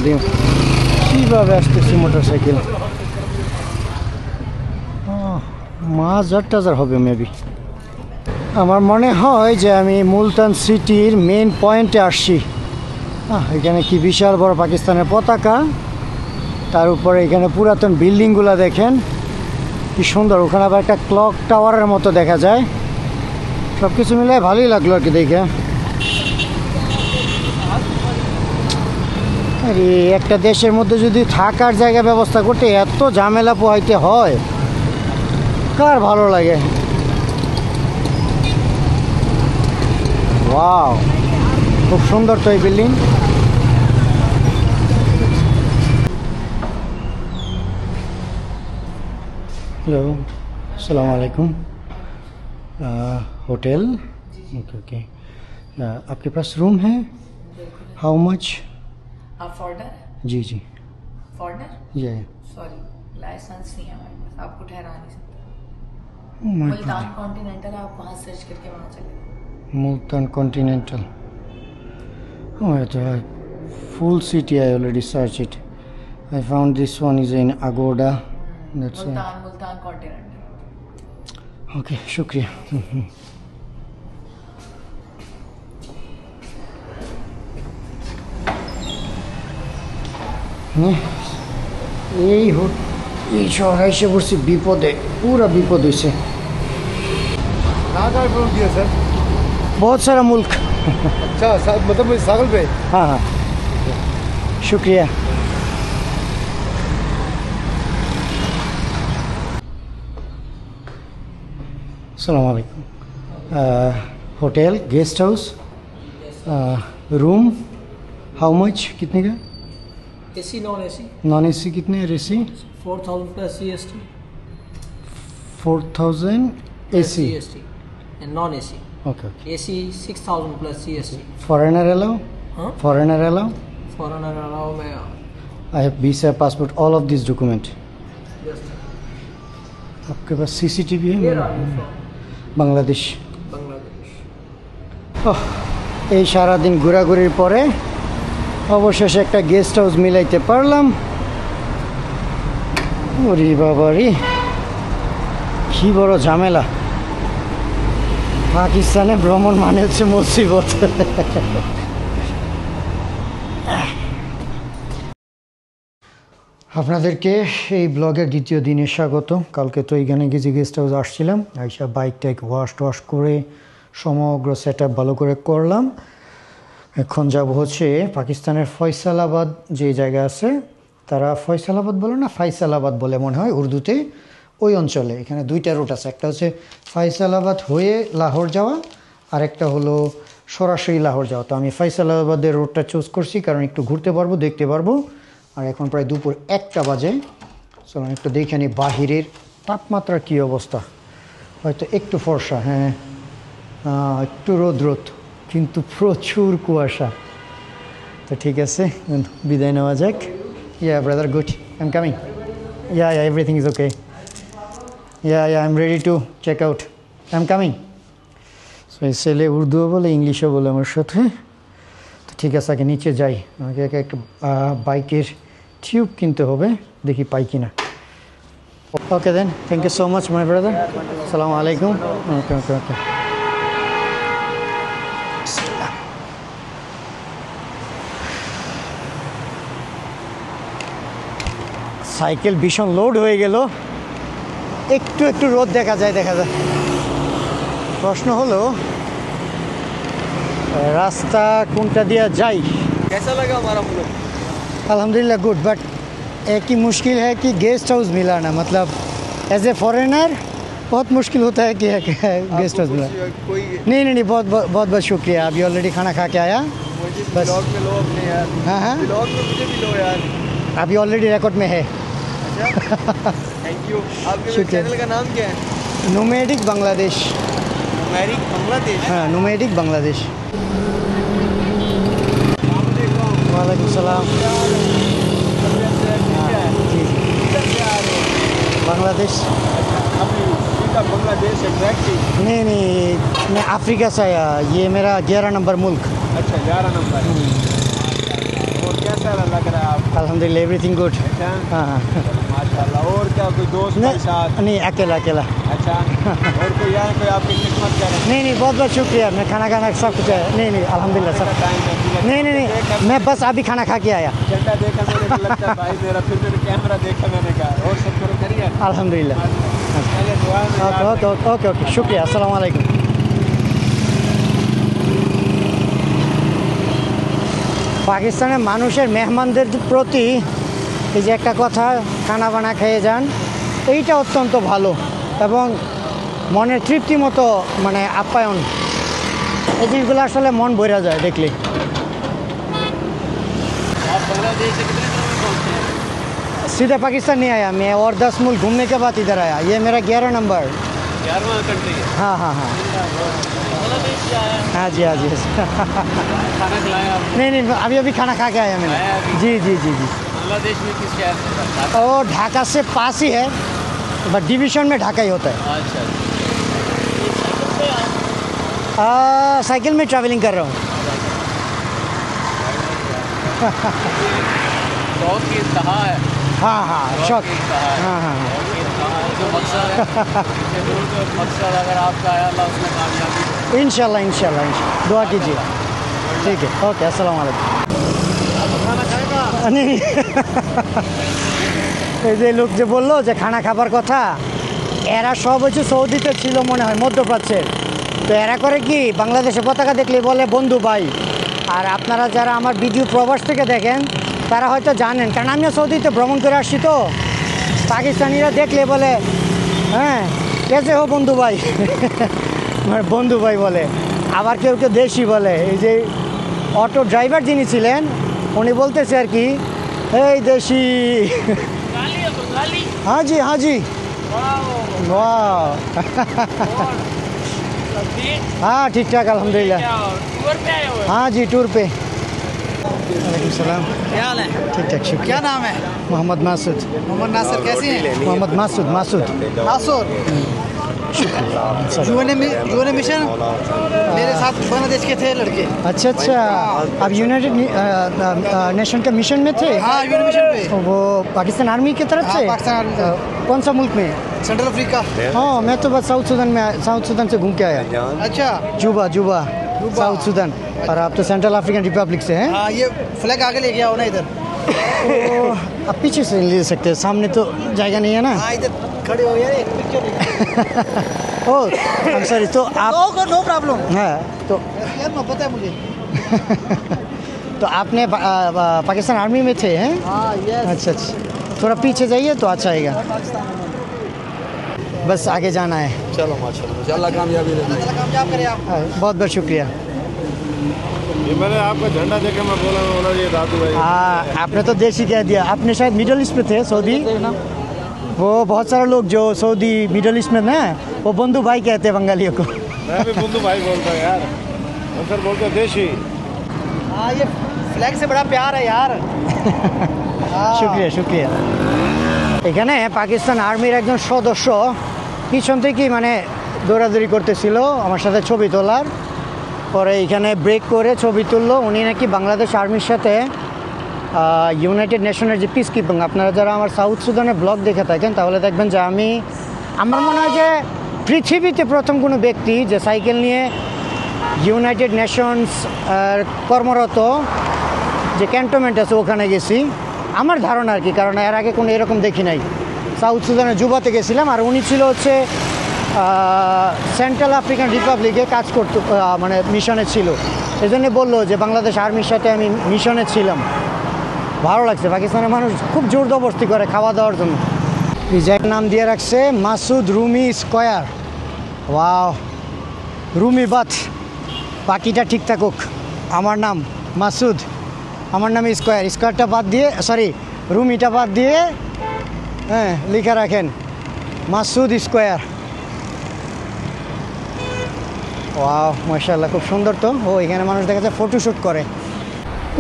কীভাবে আসতেছি মোটরসাইকেল। মাজার টাজার হবে মেবি। আমার মনে হয় যে আমি মুলতান সিটির মেন পয়েন্টে আসছি। এখানে কি বিশাল বড় পাকিস্তানের পতাকা, তার উপরে এখানে পুরাতন বিল্ডিংগুলো দেখেন কি সুন্দর। ওখানে আবার একটা ক্লক টাওয়ারের মতো দেখা যায়। সব কিছু মিলে ভালোই লাগলো আর কি দেখে। আরে একটা দেশের মধ্যে যদি থাকার জায়গা ব্যবস্থা করতে এত ঝামেলা পোহাইতে হয়, কার ভালো লাগে। ওয়াও, খুব সুন্দর তো এই বিল্ডিং। हेलो, अस्सलाम वालेकुम। Hotel, okay okay. आपके पास रूम है? How much? आप फॉरनर? जी जी फॉरनर? ये सॉरी, लाइसेंस नहीं है हमारे पास, आपको ठहरा नहीं सकते। Oh my Multan God. Continental, आप वहाँ सर्च करके वहाँ चले जाओ। Multan Continental. Oh, it's a full city. I already searched it. I found this one is in Agoda. That's Multan continental. okay. शुक्रिया। এই শহরে এসে পড়ছি বিপদে, পুরা বিপদ হয়েছে। कहाँ का अप्रूव किया सर? बहुत सारा मुल्क। अच्छा मतलब सागल पे। हाँ हाँ, शुक्रिया। अस्सलाम वालेकुम। Hotel, guest house, room, how much, कितने का? AC non AC non AC कितने है? AC 4000 plus GST 4000 AC. And non AC okay okay. AC 6000 plus GST foreigner allow? हाँ फॉरेनर अलाउ? फॉरेनर अलाउ में I have visa, passport, all of this document. आपके पास CCTV है? বাংলাদেশ। बांग्लादेश এই সারাদিন ঘোরাঘুরির পরে অবশেষে একটা গেস্ট হাউস মিলাইতে পারলাম। ওরে বাবারি, কি বড় ঝামেলা। পাকিস্তানে ভ্রমণ মানে হচ্ছে মুসিবত। আপনাদেরকে এই ব্লগের দ্বিতীয় দিনে স্বাগত। কালকে তো এইখানে গেছি, গেস্ট হাউস আসছিলাম, আইসা বাইক টাইক ওয়াশ করে সমগ্র সেট আপ ভালো করে করলাম। এখন যাব হচ্ছে পাকিস্তানের ফয়সালাবাদ যে জায়গা আছে, তারা ফয়সালাবাদ বলে না ফাইসালাবাদ বলে মনে হয় উর্দুতে, ওই অঞ্চলে। এখানে দুইটা রুট আছে, একটা হচ্ছে ফয়সালাবাদ হয়ে লাহোর যাওয়া, আর একটা হলো সরাসরি লাহোর যাওয়া। তো আমি ফয়সালাবাদের রুটটা চুজ করছি কারণ একটু ঘুরতে পারবো, দেখতে পারবো। আর এখন প্রায় দুপুর 1টা বাজে। চলুন একটু দেখে নিই বাহিরের তাপমাত্রার কী অবস্থা। হয়তো একটু ফর্সা, হ্যাঁ একটু রোদ কিন্তু প্রচুর কুয়াশা। তো ঠিক আছে, বিদায় নেওয়া যাক। Yeah brother, good, I am coming. Yeah everything is okay. Yeah I am ready to check out, I am coming. So এই ছেলে উর্দুও বলে ইংলিশও বলে আমার সাথে। তো ঠিক আছে, আগে নিচে যাই, আমাকে একটা বাইকের টিউব কিনতে হবে, দেখি পাই কিনা। Okay then, thank you so much my brother. আসসালামু আলাইকুম। ওকে ওকে ওকে। সাইকেল ভীষণ লোড হয়ে গেল, একটু একটু রোদ দেখা যায়। প্রশ্ন হলো রাস্তা কোনটা দিয়ে যাই। कैसा लगा हमारा मुल्क? अल्हम्दुलिल्लाह गुड, बट एक ही मुश्किल है कि गेस्ट हाउस मिलाना, मतलब एज ए फॉरेनर बहुत मुश्किल होता है कि गेस्ट हाउस मिला। कोई नहीं, बहुत शुक्रिया। अभी ऑलरेडी खाना खा के आया। मुझे बस। ब्लॉग में लो अपने यार, हाँ ब्लॉग में मुझे भी लो यार। अभी ऑलरेडी रिकॉर्ड में है। अच्छा थैंक यू। आपके शुक्रिया। चैनल का नाम क्या है? नोमैडिक बांग्लादेश। अमेरिक बांग्लादेश। हाँ, नोमैडिक बांग्लादेश। वालेकुम सलाम। जी बांग्लादेश। बांग्लादेश एग्जैक्टली। नहीं, मैं अफ्रीका से आया। ये मेरा 11 नंबर मुल्क। अच्छा 11 नंबर। और कैसा लग रहा है आपको? अल्हम्दुलिल्लाह एवरीथिंग गुड। अच्छा हाँ माशाल्लाह। और क्या कोई दोस्त के साथ? नहीं, अकेला। अच्छा और कोई यहाँ कोई आपकी खिदमत करे? नहीं, बहुत शुक्रिया। मैं खाना सब कुछ है। नहीं अल्हम्दुलिल्लाह सब। टाइम है नहीं, मैं बस अभी खाना खा के आया। झंडा देखा मैंने तो लगता है भाई मेरा, फिर मैंने कैमरा देखा, मैंने कहा और सब करो करिए अल्हम्दुलिल्लाह। पहले दुआ में याद ओके शुक्रिया। अस्सलाम वालेकुम। পাকিস্তানের মানুষের মেহমানদের প্রতি এই যে একটা কথা, খানা বানা খেয়ে যান, এইটা অত্যন্ত ভালো। এবং মনের তৃপ্তি মতো মানে আপ্যায়ন, এই জিনিসগুলো আসলে মন ভরা যায় দেখলে। आप बांग्लादेश से कितने दिनों में पहुंचे हैं? सीधा पाकिस्तान नहीं आया मैं, और 10 मुल्क घूमने के बाद इधर आया। ये मेरा 11 नंबर। 11वां कंट्री है। हाँ हाँ हाँ बांग्लादेश से आया है। हाँ जी हाँ जी। खाना खिलाया आपने? नहीं नहीं, अभी अभी खाना खा के आया मैंने। आया अभी? जी जी जी जी। बांग्लादेश में किस शहर में रहता है? और ढाका से पास ही है, बट डिवीजन में ढाका ही होता है। अच्छा साइकिल में ट्रैवलिंग कर रहा हूँ। शौक की इंतहा है। हाँ हाँ शौक। की इंतहा है। हाँ हाँ शौक की इंतहा है। जो मकसद है मकसद अगर आपका है अल्लाह उसमें कामयाबी दे। इंशाल्लाह इंशाल्लाह इंशाल्लाह, दुआ कीजिए। ठीक है, ओके, अस्सलाम वालेकुम। नहीं এই যে লোক যে বললো যে খানা খাবার কথা, এরা সব হচ্ছে সৌদিতে ছিল মনে হয়, মধ্যপ্রাচ্যের। তো এরা করে কি বাংলাদেশের পতাকা দেখলে বলে বন্ধু ভাই। আর আপনারা যারা আমার ভিডিও প্রবাস থেকে দেখেন তারা হয়তো জানেন, কারণ আমিও সৌদিতে ভ্রমণ করে আসছি। তো পাকিস্তানিরা দেখলে বলে হ্যাঁ কেসে হো বন্ধু ভাই, মানে বন্ধু ভাই বলে। আবার কেউ কেউ দেশি বলে। এই যে অটো ড্রাইভার যিনি ছিলেন উনি বলতেছে আর কি, এই দেশি। हाँ जी हाँ जी, वाह। हाँ ठीक ठाक अल्हम्दुलिल्लाह। हाँ जी टूर पे। वालेकुम सलाम, क्या हाल है? ठीक ठाक शुक्रिया। क्या नाम है? मोहम्मद मासूद। मोहम्मद नासिर, कैसे हैं? मोहम्मद मासूद मासूद। नासुर, यूएन मिशन मेरे साथ बांग्लादेश के थे लड़के। अच्छा अच्छा, आप यूनाइटेड नेशन के मिशन में थे? हाँ यूएन मिशन पे। वो पाकिस्तान आर्मी की तरफ हाँ, से? पाकिस्तान आर्मी से। कौन सा मुल्क में? Central Africa. हाँ मैं तो बस साउथ सूडान में, साउथ सूडान से घूम के आया। अच्छा, जुबा जुबा साउथ सूडान। और आप तो सेंट्रल अफ्रीकन रिपब्लिक से हैं? हाँ ये फ्लैग आगे ले गया हो ना इधर। तो आप पीछे से ले सकते हैं, सामने तो जाएगा नहीं है ना। हाँ इधर खड़े हो गया, एक पिक्चर। ओह सॉरी, तो आप नो प्रॉब्लम। हाँ तो यार मोहब्बत है मुझे। तो आपने पाकिस्तान आर्मी में थे हैं? हाँ यस। अच्छा अच्छा, थोड़ा पीछे जाइए तो अच्छा आएगा। बस आगे जाना है। चलो माशाल्लाह, अल्लाह कामयाबी दे। अल्लाह कामयाब करे आप। हाँ, बहुत बहुत शुक्रिया। ये मैंने आपका झंडा देखे, मैं बोला ये दादू भाई। हाँ आपने तो देश ही कह दिया। आपने शायद मिडल ईस्ट में थे, सऊदी। वो बहुत सारे लोग जो सऊदी मिडल ईस्ट में ना, वो बंधु भाई कहते हैं बंगालियों को। मैं भी बंधु भाई बोलता हूँ यार, हम सर बोलते हैं देशी। हाँ ये फ्लैग से बड़ा प्यार है यार। শুক্রিয়া শুক্রিয়া। এখানে পাকিস্তান আর্মির একজন সদস্য পিছন থেকেই মানে দৌড়াদৌড়ি করতেছিল আমার সাথে ছবি তোলার। পরে এখানে ব্রেক করে ছবি তুললো। উনি নাকি বাংলাদেশ আর্মির সাথে ইউনাইটেড নেশনের যে পিস কিপিং, আপনারা যারা আমার সাউথ সুদানের ব্লগ দেখে থাকেন তাহলে দেখবেন যে আমার মনে হয় যে পৃথিবীতে প্রথম কোনো ব্যক্তি যে সাইকেল নিয়ে ইউনাইটেড নেশনস কর্মরত যে ক্যান্টনমেন্ট আছে ওখানে গেছি, আমার ধারণা আর কি, কারণ এর আগে কোনো এরকম দেখি নাই। সাউথ সুদানের জুবাতে গেছিলাম, আর উনি ছিল হচ্ছে সেন্ট্রাল আফ্রিকান রিপাবলিকে কাজ করতো, মানে মিশনে ছিল। এই জন্যে বললো যে বাংলাদেশ আর্মির সাথে আমি মিশনে ছিলাম। ভালো লাগছে। পাকিস্তানের মানুষ খুব জোর জবরদস্তি করে খাওয়া দাওয়ার জন্য। এই জায়গার নাম দিয়ে রাখছে Masud Rumi square. Wow, Rumi bath, বাকিটা ঠিক থাকুক। আমার নাম মাসুদ, আমার নামে স্কোয়ার, স্কোয়ারটা বাদ দিয়ে, সরি রুমিটা বাদ দিয়ে হ্যাঁ লিখে রাখেন মাসুদ স্কোয়ার। ওয়াও মাশাআল্লাহ, খুব সুন্দর। তো ও এখানে মানুষ দেখা যায় ফটোশ্যুট করে।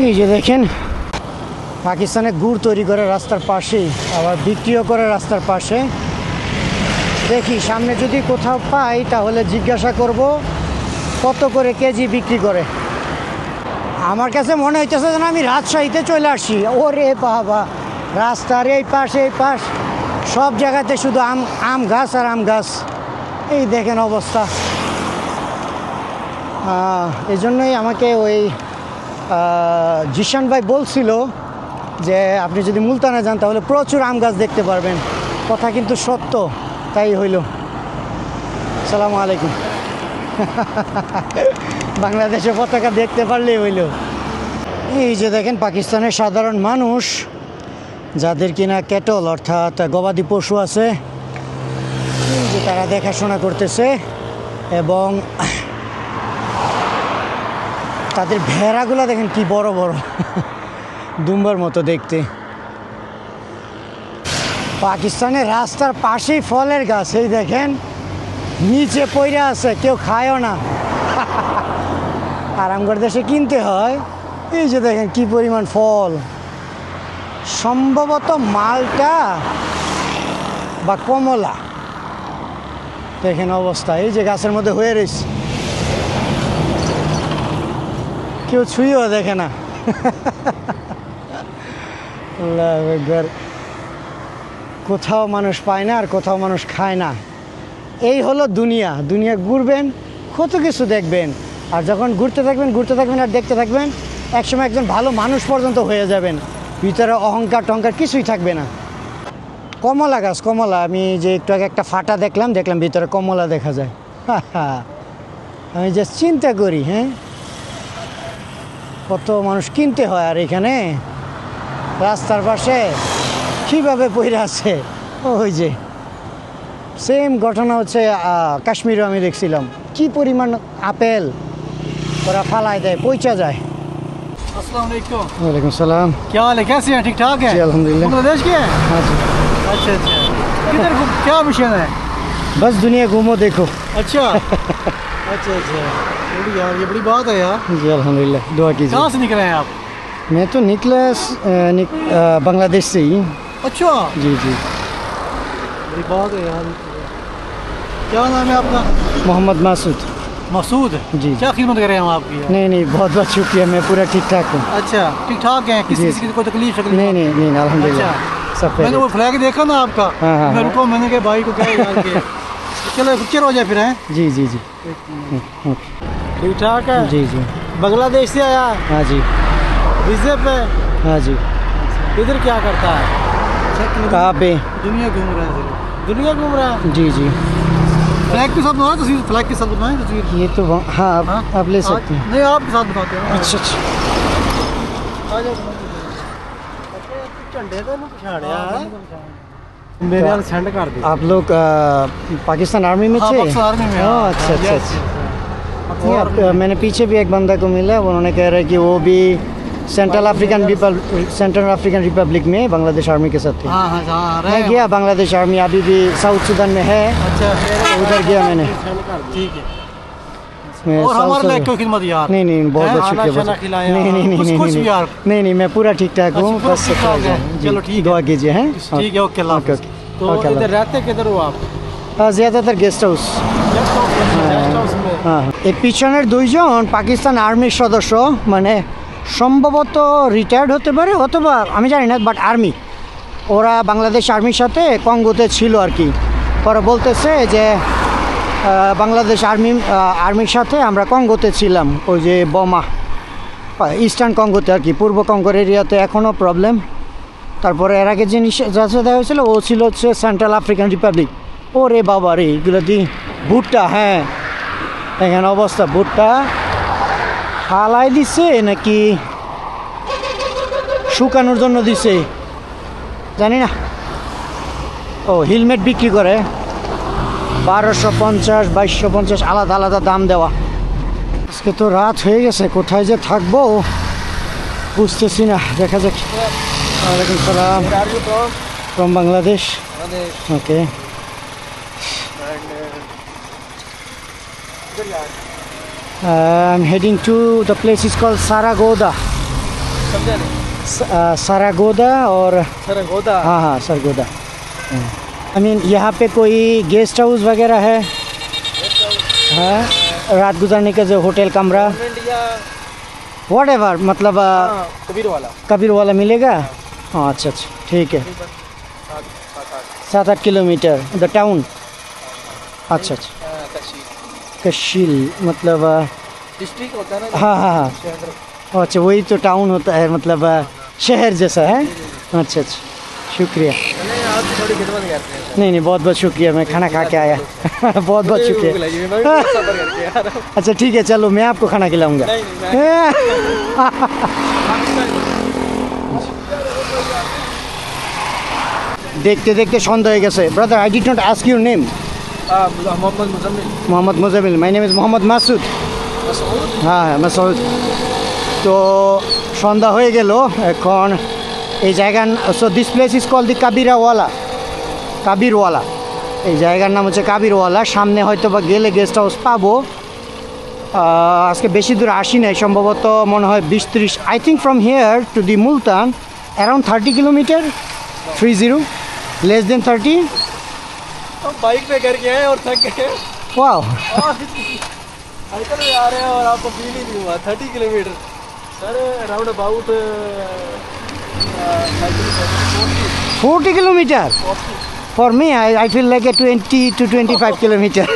এই যে দেখেন পাকিস্তানে গুড় তৈরি করে রাস্তার পাশেই, আবার বিক্রিও করে রাস্তার পাশে। দেখি সামনে যদি কোথাও পাই তাহলে জিজ্ঞাসা করব কত করে কেজি বিক্রি করে। আমার কাছে মনে হইতেছে যেন আমি রাজশাহীতে চলে আসছি। ওরে বাবা, রাস্তার এই পাশ এই পাশ সব জায়গাতে শুধু আম গাছ আর আম গাছ। এই দেখেন অবস্থা। এই জন্যই আমাকে ওই জিশান ভাই বলছিল যে আপনি যদি মুলতানে যান তাহলে প্রচুর আম গাছ দেখতে পারবেন। কথা কিন্তু সত্য, তাই হইল। আসসালামু আলাইকুম। বাংলাদেশের পতাকা দেখতে পারলেই হইল। এই যে দেখেন পাকিস্তানের সাধারণ মানুষ যাদের কিনা ক্যাটল অর্থাৎ গবাদি পশু আছে, এই যে তারা দেখাশোনা করতেছে এবং তাদের ভেড়াগুলো দেখেন কি বড় বড়, দুম্বার মতো দেখতে। পাকিস্তানের রাস্তার পাশেই ফলের গাছ, এই দেখেন নিচে পইরা আছে, কেউ খায়ও না। আরামগড় দেশে কিনতে হয়। এই যে দেখেন কি পরিমাণ ফল, সম্ভবত মালটা বা কমলা। দেখেন অবস্থা, এই যে গাছের মধ্যে হয়ে রয়েছে, কেউ ছুঁয়েও দেখে না। আল্লাহু আকবার। কোথাও মানুষ পায় না আর কোথাও মানুষ খায় না। এই হলো দুনিয়া। দুনিয়া ঘুরবেন, কত কিছু দেখবেন, আর যখন ঘুরতে থাকবেন আর দেখতে থাকবেন, একসময় একজন ভালো মানুষ পর্যন্ত হয়ে যাবেন। ভিতরে অহংকার টহংকার কিছুই থাকবে না। কমলা গাছ, কমলা। আমি যে একটু আগে একটা ফাটা দেখলাম ভিতরে কমলা দেখা যায়। আমি যে চিন্তা করি, হ্যাঁ, কত মানুষ কিনতে হয়, আর এখানে রাস্তার পাশে কীভাবে পড়ে আছে। ওই যে সেম ঘটনা হচ্ছে কাশ্মীরেও আমি দেখছিলাম, কি পরিমাণ আপেল ওরা ফালায় দেয়, পৌঁছা যায়। अस्सलाम वालेकुम। वालेकुम सलाम। क्या हाल है, कैसे हैं, ठीक ठाक है? जी अल्हम्दुलिल्लाह। बांग्लादेश के हैं? हाँ जी। अच्छा अच्छा, किधर क्या मिशन है? बस दुनिया घूमो देखो। अच्छा अच्छा अच्छा, बड़ी यार, ये बड़ी बात है यार। जी अल्हम्दुलिल्लाह, दुआ कीजिए। कहाँ से निकले हैं आप? मैं तो निकला बांग्लादेश से ही। अच्छा, जी जी। बड़ी बात है यार। क्या नाम है आपका? मोहम्मद मासूद। मसूद जी। क्या खिदमत करें हम आपकी यार? नहीं नहीं, बहुत बहुत शुक्रिया, मैं पूरा ठीक ठाक हूँ। अच्छा, ठीक ठाक है, किसी जी। किसी को तकलीफ शकलीफ? नहीं नहीं नहीं, अल्हम्दुलिल्लाह सब मैंने वो खैरियत। फ्लैग देखा ना आपका। हाँ, हाँ, मैं हाँ। रुको, मैंने कहा भाई को क्या यार के चलो पिक्चर हो जाए फिर, हैं? जी जी जी। ठीक ठाक है। जी जी। बांग्लादेश से आया हाँ जी। वीजे पे? हाँ जी। इधर क्या करता है? कहाँ पे? दुनिया घूम रहा है सिर्फ। दुनिया घूम रहा है। जी जी। फ्लैग के साथ बनाए तस्वीर, फ्लैग के साथ बनाए तस्वीर। ये तो हाँ, हाँ? आप ले सकते हैं। नहीं, आपके साथ बताते हैं। अच्छा अच्छा। झंडे तो पछाड़िया मेरे यार सेंड कर दे। आप लोग पाकिस्तान आर्मी में हाँ, थे? पाकिस्तान आर्मी में। हाँ, अच्छा अच्छा अच्छा। नहीं, मैंने पीछे भी एक बंदा को मिला, उन्होंने कह रहा है कि वो भी सेंट्रल अफ्रीकन रिपब्लिक में बांग्लादेश आर्मी के साथ थे। हाँ हाँ हाँ, मैं गया बांग्लादेश आर्मी, अभी भी साउथ सुदान में है। अच्छा, उधर गया मैंने। ठीक है। मैं और साउथ हमारे सुदान- लिए क्यों खिदमत यार? नहीं नहीं, बहुत हैं? बहुत शुक्रिया। खाना बहुत- शाना खिलाया, नहीं नहीं नहीं कुछ नहीं कुछ नहीं भी यार। नहीं नहीं, मैं पूरा ठीक ठाक हूँ। अच्छा, बस ठीक ठाक है। जी, चलो ठीक है। दुआ कीजिए हैं। ठीक है, ओके, अल्लाह ओके हाफ़िज़। ओके। तो ओके, इधर अल्लाह। रहते किधर हो आप? ज़्यादातर गेस्ट हाउस। गेस्ट हाउस में। হ্যাঁ, এই পিছনের দুইজন পাকিস্তান আর্মির সদস্য, মানে সম্ভবত রিটায়ার্ড হতে পারে অথবা আমি জানি না, বাট আর্মি। ওরা বাংলাদেশ আর্মির সাথে কঙ্গোতে ছিল আর কি। ওরা বলতেছে যে বাংলাদেশ আর্মির সাথে আমরা কঙ্গোতে ছিলাম, ওই যে বোমা, ইস্টার্ন কঙ্গোতে আর কি, পূর্ব কঙ্গোর এরিয়াতে এখনও প্রবলেম। তারপরে এর আগে জিনিস যাচ্ছে দেওয়া হয়েছিল, ও ছিল হচ্ছে সেন্ট্রাল আফ্রিকান রিপাবলিক। ওরে বাবা রে, এগুলো দি ভুট্টা, হ্যাঁ এখানে অবস্থা, ভুট্টা ফালাই দিছে নাকি শুকানোর জন্য দিছে জানি না। ও হেলমেট বিক্রি করে 1250, 2250, আলাদা আলাদা দাম দেওয়া। আজকে তো রাত হয়ে গেছে, কোথায় যে থাকবো বুঝতেছি না, দেখা যাক। ওয়ালাইকুম সালাম। From Bangladesh. Okay. I'm heading to the place is called Sargodha. Sargodha और सरगोदा। हाँ हाँ सरगोदा। आई मीन यहाँ पे कोई गेस्ट हाउस वगैरह है? हाँ, रात गुजारने का जो होटल कमरा वॉट एवर, मतलब कबीर वाला मिलेगा? हाँ अच्छा अच्छा, ठीक है। 7-8 किलोमीटर द टाउन। अच्छा अच्छा, कशील मतलब डिस्ट्रिक्ट होता है ना। हाँ हाँ हाँ, अच्छा वही तो टाउन होता है, मतलब शहर जैसा है। अच्छा अच्छा, शुक्रिया। आप थोड़ी खिदमत करते हैं। नहीं नहीं, बहुत बहुत शुक्रिया, मैं खाना खा के आया। बहुत बहुत शुक्रिया। सफर करके यार। अच्छा ठीक है, चलो मैं आपको खाना खिलाऊंगा। দেখতে দেখতে সন্ধ্যা হয়ে গেছে। Brother, I did not ask your name. Mohammad Muzammil Mohammad Muzammil, my name is Mohammad Masud. হ্যাঁ হ্যাঁ মাসুদ। তো সন্ধ্যা হয়ে গেল এখন এই জায়গার, so this place is call the Kabirwala. এই জায়গার নাম হচ্ছে কাবিরওয়ালা। সামনে হয়তো বা গেলে গেস্ট হাউস পাবো। আজকে বেশি দূর আসি নাই, সম্ভবত মনে হয় 20-30, I think from here to the Multan around 30 kilometre, 30 less than 30। हम बाइक पे करके आए और थक गए। वाओ, साइकिल में आ रहे हैं और आपको फील ही नहीं हुआ 30 kilometre sir, around about 40 kilometre for me. I feel like a 20 to 25 kilometre.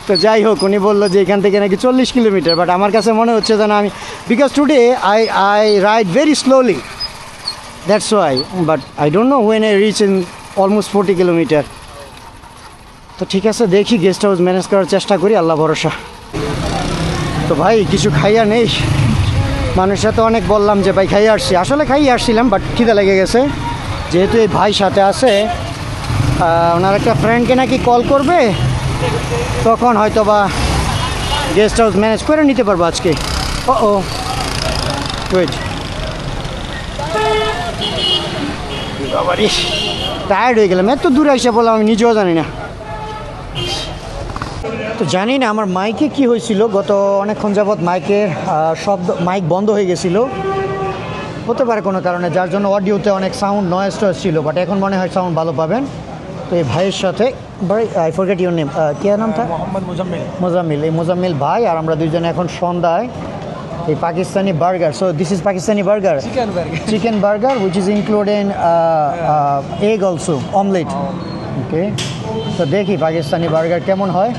তো যাই হোক, উনি বললো যে এখান থেকে নাকি 40 কিলোমিটার, বাট আমার কাছে মনে হচ্ছে যেন আমি, because today I ride very slowly, that's why, but I don't know when I reach in almost 40 kilometre. তো ঠিক আছে, দেখি গেস্ট হাউস ম্যানেজ করার চেষ্টা করি, আল্লাহ ভরসা। তো ভাই কিছু খাইয়া নেই, মানুষের সাথে অনেক বললাম যে ভাই খাইয়ে আসছি, আসলে খাইয়ে আসছিলাম, বাট খিদে লেগে গেছে। যেহেতু এই ভাই সাথে আছে, ওনার একটা ফ্রেন্ডকে নাকি কল করবে, তখন হয়তো বা গেস্ট হাউস ম্যানেজ করে নিতে পারবো আজকে। ও ওয়েট, টায়ার্ড হয়ে গেলাম, এত দূরে এসে বললাম আমি নিজেও জানি না। তো জানি না আমার মাইকে কি হয়েছিল, গত অনেকক্ষণ যাবৎ মাইকের মাইক বন্ধ হয়ে গেছিলো, হতে পারে কোনো কারণে, যার জন্য অডিওতে অনেক সাউন্ড নয়েজ ছিল, বাট এখন মনে হয় সাউন্ড ভালো পাবেন। তো এই ভাইয়ের সাথে, ভাই আই ফরগেট ইউর নেম, কে নাম था? मोहम्मद মোজাম্মিল। এই মোজাম্মিল ভাই আর আমরা দুইজনে এখন সন্ধ্যায় এই Pakistani burger, so this is Pakistani burger, chicken burger which is included egg also, omelette. Okay, তো দেখি পাকিস্তানি বার্গার কেমন হয়।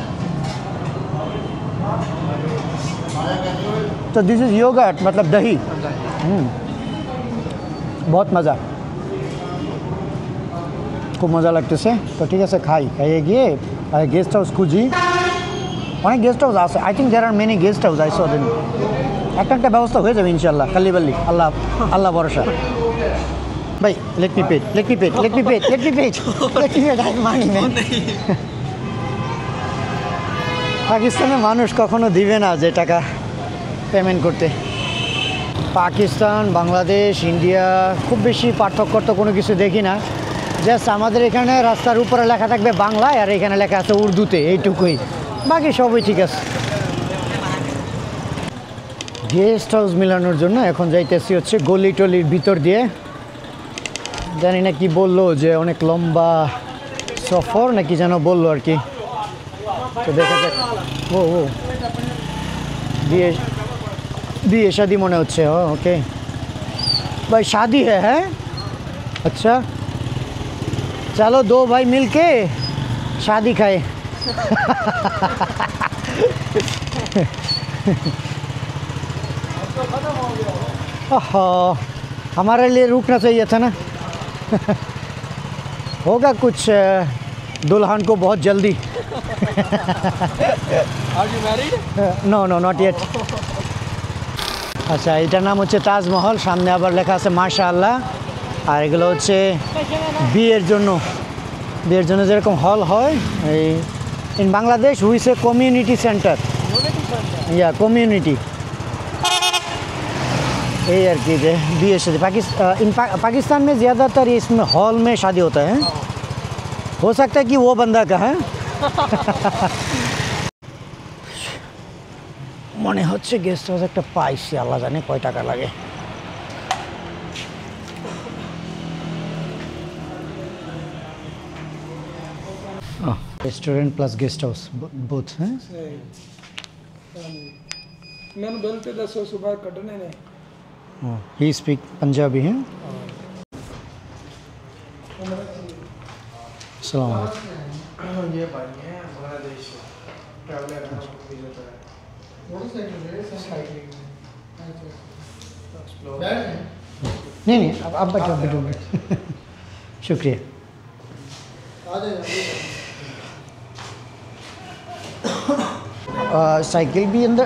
তো দিস ইজ योगर्ट, मतलब दही। बहुत मज़ा, খুব মজা লাগতেছে। তো ঠিক আছে, খাইয়ে গিয়ে গেস্ট হাউস খুঁজি। অনেক গেস্ট হাউস আছে, I think there are many guest house, I saw then. একটা ব্যবস্থা হয়ে যাবে ইনশাল্লাহ, কাল্লি আল্লাহ ভরসা। ভাই let me paid money man. পাকিস্তানের মানুষ কখনো দিবে না যে টাকা পেমেন্ট করতে। পাকিস্তান, বাংলাদেশ, ইন্ডিয়া খুব বেশি পার্থক্য তো কোনো কিছু দেখি না। জাস্ট আমাদের এখানে রাস্তার উপরে লেখা থাকবে বাংলায়, আর এখানে লেখা আছে উর্দুতে, এইটুকুই, বাকি সবই ঠিক আছে। গেস্ট হাউস মিলানোর জন্য এখন যাইতেছি হচ্ছে গলি টলির ভিতর দিয়ে। জানি না কি বললো, যে অনেক লম্বা সফর নাকি যেন বললো আর কি। তো দেখা যাক। ও বিয়ে शादी মনে হচ্ছে। ओके भाई, शादी है अच्छा, चलो 2 भाई मिल के शादी खाए। हमारे लिए रुकना चाहिए था ना। होगा कुछ दुल्हन को बहुत जल्दी। Are you married? No not yet. আচ্ছা, এটার নাম হচ্ছে তাজমহল, সামনে আবার লেখা আছে মাশাআল্লাহ। আর এগুলো হচ্ছে বিয়ের জন্য যেরকম হল হয়, এই in Bangladesh we say community centre, या कम्युनिटी, এই আর কি, যে বিয়ের সাথে पाकिस्तान में ज़्यादातर इसमें हॉल में शादी होता है। हो सकता है कि वो बंदा का है। মনে হচ্ছে গেস্ট হাউস একটা পাইছি, আল্লাহ জানে কয় টাকা লাগে। Restaurant plus guest house both हैं। मैंने बिल पे 10 सुबह कटने ने। ही स्पीक पंजाबी हैं। अस्सलाम वालेकुम। ये भाई हैं बांग्लादेश ट्रैवलर हैं, विजिटर है। नहीं आप बैठो शुक्रिया।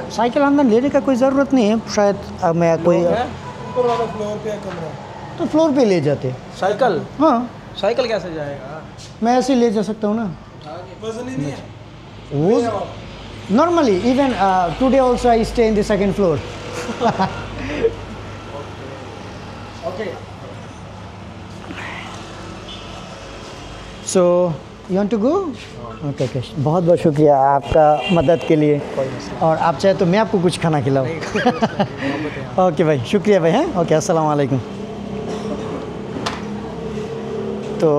साइकिल अंदर लेने का कोई ज़रूरत नहीं है शायद। मैं कोई ऊपर वाला फ्लोर पे कमरा, तो फ्लोर पे ले जाते। साइकिल? हाँ, साइकिल कैसे जाएगा? मैं ऐसे ही ले जा सकता हूँ ना। Normally, even today also I stay in the second floor. Okay. So, you want to go? Okay, okay. बहुत बहुत शुक्रिया आपका मदद के लिए और आप चाहे तो मैं आपको कुछ खाना खिलाऊँ ओके भाई शुक्रिया भाई হ্যাঁ ওকে আসসালামু আলাইকুম তো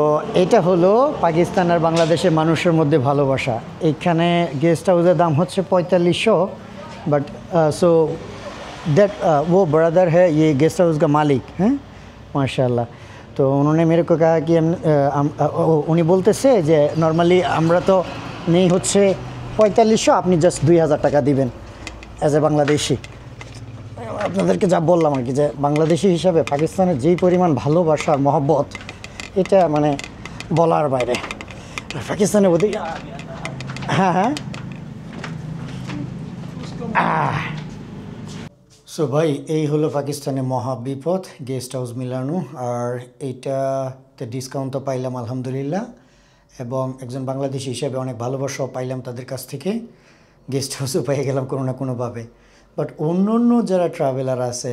এটা হলো পাকিস্তান আর বাংলাদেশের মানুষের মধ্যে ভালোবাসা এখানে गेस्ट हाउसের দাম হচ্ছে 4500 बट सो दैट वो ब्रदर है ये गेस्ट हाउस का मालिक हैं माशाल्लाह तो उन्होंने मेरे को कहा कि उन्हीं बोलते से जे नॉर्मली আমরা তো নেই হচ্ছে 4500 আপনি জাস্ট 2000 টাকা দিবেন অ্যাজ এ বাংলাদেশি আপনাদেরকে যা বললাম আর কি যে বাংলাদেশি হিসাবে পাকিস্তানের যেই পরিমাণ ভালোবাসা আর মহব্বত এটা মানে বলার বাইরে পাকিস্তানের প্রতি হ্যাঁ হ্যাঁ সো ভাই এই হলো পাকিস্তানের মহা বিপদ গেস্ট হাউস মিলানো আর এইটাতে ডিসকাউন্ট তো পাইলাম আলহামদুলিল্লাহ এবং একজন বাংলাদেশি হিসেবে অনেক ভালোবাসাও পাইলাম তাদের কাছ থেকে গেস্ট হাউসও পেয়ে গেলাম কোনো না কোনোভাবে বাট অন্য অন্য যারা ট্রাভেলার আছে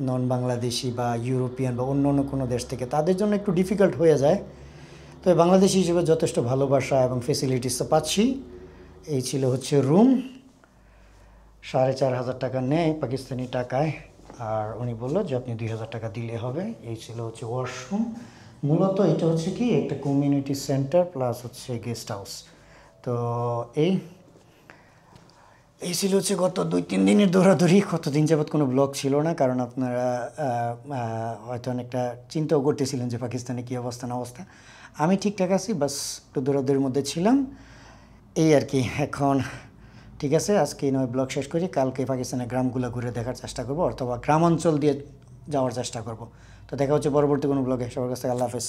নন বাংলাদেশি বা ইউরোপিয়ান বা অন্য অন্য কোনো দেশ থেকে তাদের জন্য একটু ডিফিকাল্ট হয়ে যায় তো বাংলাদেশি হিসেবে যথেষ্ট ভালোবাসা এবং ফেসিলিটিস তো পাচ্ছি এই ছিল হচ্ছে রুম 4500 টাকা নেয় পাকিস্তানি টাকায় আর উনি বললো যে আপনি 2000 টাকা দিলে হবে এই ছিল হচ্ছে ওয়াশরুম মূলত এটা হচ্ছে কি একটা কমিউনিটি সেন্টার প্লাস হচ্ছে গেস্ট হাউস তো এই ছিল হচ্ছে গত 2-3 দিনের দৌড়াদৌড়ি কতদিন যাবত কোনো ব্লগ ছিল না কারণ আপনারা হয়তো অনেকটা চিন্তাও করতেছিলেন যে পাকিস্তানে কী অবস্থা না অবস্থা আমি ঠিকঠাক আছি বাস একটু দৌড়াদৌড়ির মধ্যে ছিলাম এই আর কি এখন ঠিক আছে আজকে নয় ব্লগ শেষ করি কালকে পাকিস্তানের গ্রামগুলো ঘুরে দেখার চেষ্টা করব অথবা গ্রামাঞ্চল দিয়ে যাওয়ার চেষ্টা করব তো দেখা হচ্ছে পরবর্তী কোনো ব্লগে সবার কাছ থেকে আল্লাহ হাফেজ